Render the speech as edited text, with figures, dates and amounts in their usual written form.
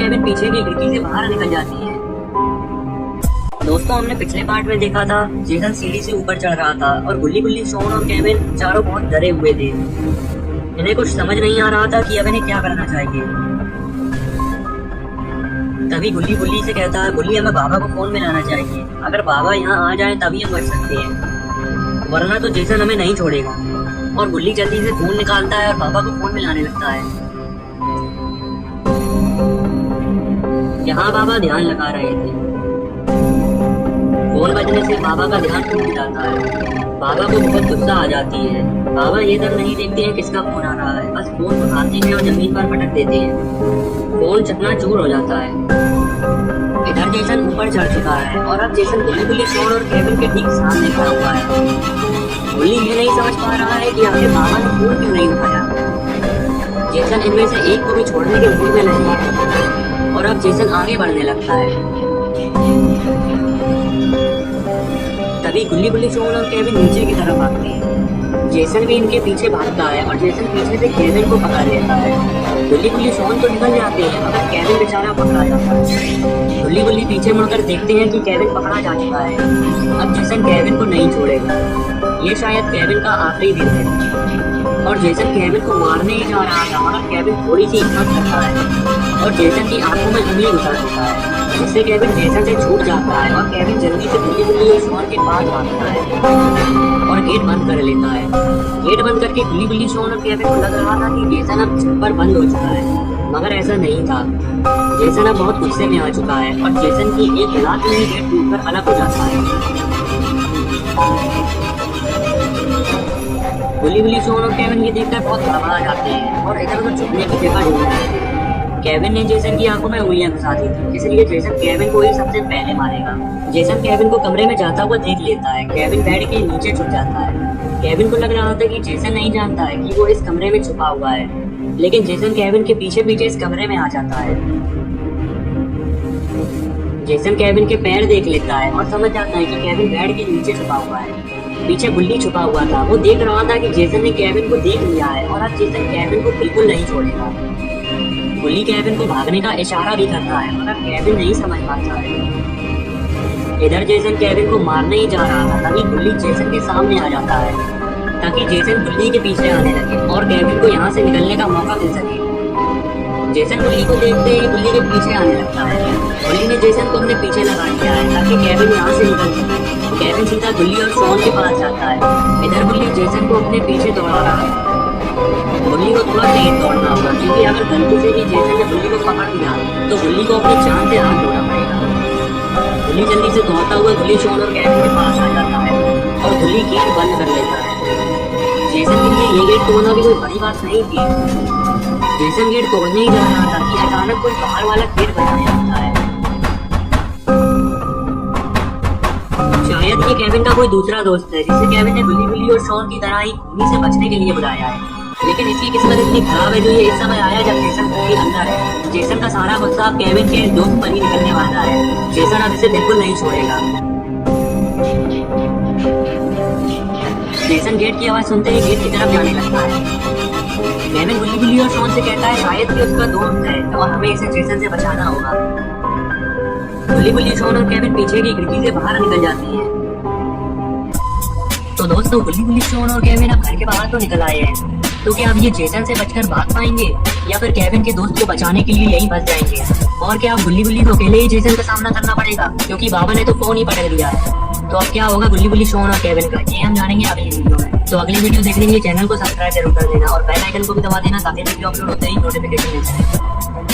Kevin पीछे की खिड़की से बाहर निकल जाती है। दोस्तों, हमने पिछले पार्ट में देखा था जेसन सीढ़ी से ऊपर चढ़ रहा था और गुल्ली गुल्ली, शॉन और केविन चारों बहुत डरे हुए थे। इन्हें कुछ समझ नहीं आ रहा था कि अब इन्हें क्या करना चाहिए। तभी गुल्ली गुल्ली से कहता है, गुल्ली हमें बाबा को फोन मिलाना चाहिए। अगर बाबा यहाँ आ जाए तभी हम बच सकते हैं, वरना तो जेसन हमें नहीं छोड़ेगा। और गुल्ली जल्दी से फोन निकालता है और बाबा को फोन मिलाने लगता है। यहाँ बाबा ध्यान लगा रहे थे। फोन बजने से बाबा का ध्यान टूट जाता है। बाबा को बहुत गुस्सा आ जाती है। बाबा ये तक नहीं देखते हैं किसका फोन आ रहा है, बस फोन उठाते हैं और जमीन पर पटक देते हैं। फोन चकनाचूर हो जाता है। इधर जेसन ऊपर चढ़ चुका है और अब जेसन गुल्ली गुल्ली, शॉन और केविन के ठीक सामने खड़ा हुआ है। गुल्ली ये नहीं समझ पा रहा है कि आखिर बाबा ने फोन क्यों नहीं उठाया। जेसन इनमें से एक को भी छोड़ने के मूड में नहीं है और अब जेसन आगे बढ़ने लगता है। तभी गुल्ली गुल्ली, शॉन और केविन नीचे की तरफ आते हैं। जेसन भी इनके पीछे भागता है और जेसन पीछे से केविन को पकड़ लेता है। गुल्ली गुल्ली, शॉन तो निकल जाते हैं मगर केविन बेचारा पकड़ा जाता है। गुल्ली गुल्ली पीछे मुड़कर देखते हैं कि केविन पकड़ा जा चुका है। अब जेसन केविन को नहीं छोड़ेगा। ये शायद केविन का आखिरी दिन है और जेसन केविन को मारने ही जा रहा था मगर केविन थोड़ी सी हिम्मत करता है और जेसन की आंखों में उंगली घुसा देता है, जिससे केविन जेसन से छूट जाता है और केविन जल्दी से गुल्ली गुल्ली और शॉन के पास भागता है और गेट बंद कर लेता है। गेट बंद करके गुल्ली गुल्ली, शॉन और केविन को लग रहा था कि जेसन अब छत पर बंद हो चुका है, मगर ऐसा नहीं था। जेसन अब बहुत गुस्से में आ चुका है और जेसन की एक लात में गेट टूटकर अलग हो जाता है। गुल्ली गुल्ली, शॉन और केविन ये देखकर बहुत घबरा जाते हैं और इधर उधर छुपने की जगह ढूंढ रहे हैं। केविन ने जेसन की आंखों में उंगलियां घुसा दी थी, इसलिए जेसन केविन को ही सबसे पहले मारेगा। जेसन केविन को कमरे में जाता हुआ देख लेता है। केविन बेड के नीचे छुप जाता है। केविन को लग रहा था कि जेसन नहीं जानता है कि वो इस कमरे में छुपा हुआ है, लेकिन जेसन केविन के पीछे पीछे इस कमरे में आ जाता है। जेसन केविन के पैर देख लेता है और समझ जाता है कि केविन बेड के नीचे छुपा हुआ है। पीछे गुल्ली छुपा हुआ था। वो देख रहा था कि जेसन ने केविन को देख लिया है और अब जेसन केविन को बिल्कुल नहीं छोड़ेगा। गुल्ली केविन को भागने का इशारा भी करता है मगर केविन नहीं समझ पाता है। इधर जेसन केविन को मारने ही जा रहा था, तभी गुल्ली जेसन के सामने आ जाता है ताकि जेसन गुल्ली के पीछे आने लगे और केविन को यहाँ से निकलने का मौका मिल सके। जेसन गुल्ली को देखते ही गुल्ली के पीछे आने लगता है। गुल्ली ने जेसन को अपने पीछे लगा दिया है ताकि केविन यहाँ से निकल सके। केविन सीधा गुल्ली और शॉन के पास जाता है। इधर गुल्ली जेसन को अपने पीछे दौड़ा रहा है। गुल्ली को थोड़ा तेज दौड़ना होगा क्योंकि अगर गलती से भी जेसन ने गुल्ली को पकड़ लिया तो गुल्ली को अपनी जान से हाथ धोना पड़ेगा। गुल्ली जल्दी से दौड़ता हुआ गुल्ली, शॉन और केविन के पास आ जाता है और गुल्ली गेट बंद कर लेता है। जेसन के लिए ये गेट तोड़ना भी कोई बड़ी बात नहीं थी। जेसन गेट तोड़ने ही जा रहा था कि अचानक कोई बाहर वाला गेट बनाया होता है। शायद ये केविन का कोई दूसरा दोस्त है जिसे केविन ने गुल्ली गुल्ली और शॉन की तरह ही खूनी से बचने के लिए बुलाया है। लेकिन इसकी किस्मत इतनी खराब है जो ये इस समय आया जब जेसन के अंदर है। जेसन का सारा गुस्सा अब केविन के दोस्त पर ही निकलने वाला है। जेसन अब इसे बिल्कुल नहीं छोड़ेगा। जेसन गेट की आवाज सुनते ही गेट की तरफ जाने लगता है। केविन गुल्ली गुल्ली और शॉन से कहता है शायद कि उसका दोस्त है और हमें इसे जेसन से बचाना होगा। गुल्ली गुल्ली, शॉन और केविन पीछे की खिड़की से बाहर निकल जाती है। तो दोस्तों, गुल्ली गुल्ली, शॉन और केविन अब घर के बाहर तो निकल आए हैं, तो क्या अब ये जेसन से बचकर भाग पाएंगे या फिर केविन के दोस्त को बचाने के लिए यहीं फंस जाएंगे? और क्या अब गुल्ली गुल्ली को अकेले ही जेसन का सामना करना पड़ेगा क्योंकि बाबा ने तो फोन ही पकड़ लिया है? तो अब क्या होगा गुल्ली गुल्ली, शॉन और केविन का, ये हम जानेंगे अगली वीडियो में। तो अगली वीडियो देखने के लिए चैनल को सब्सक्राइब जरूर कर देना और बेल आइकन को भी दबा देना ताकि वीडियो अपलोड होते ही नोटिफिकेशन मिल सके।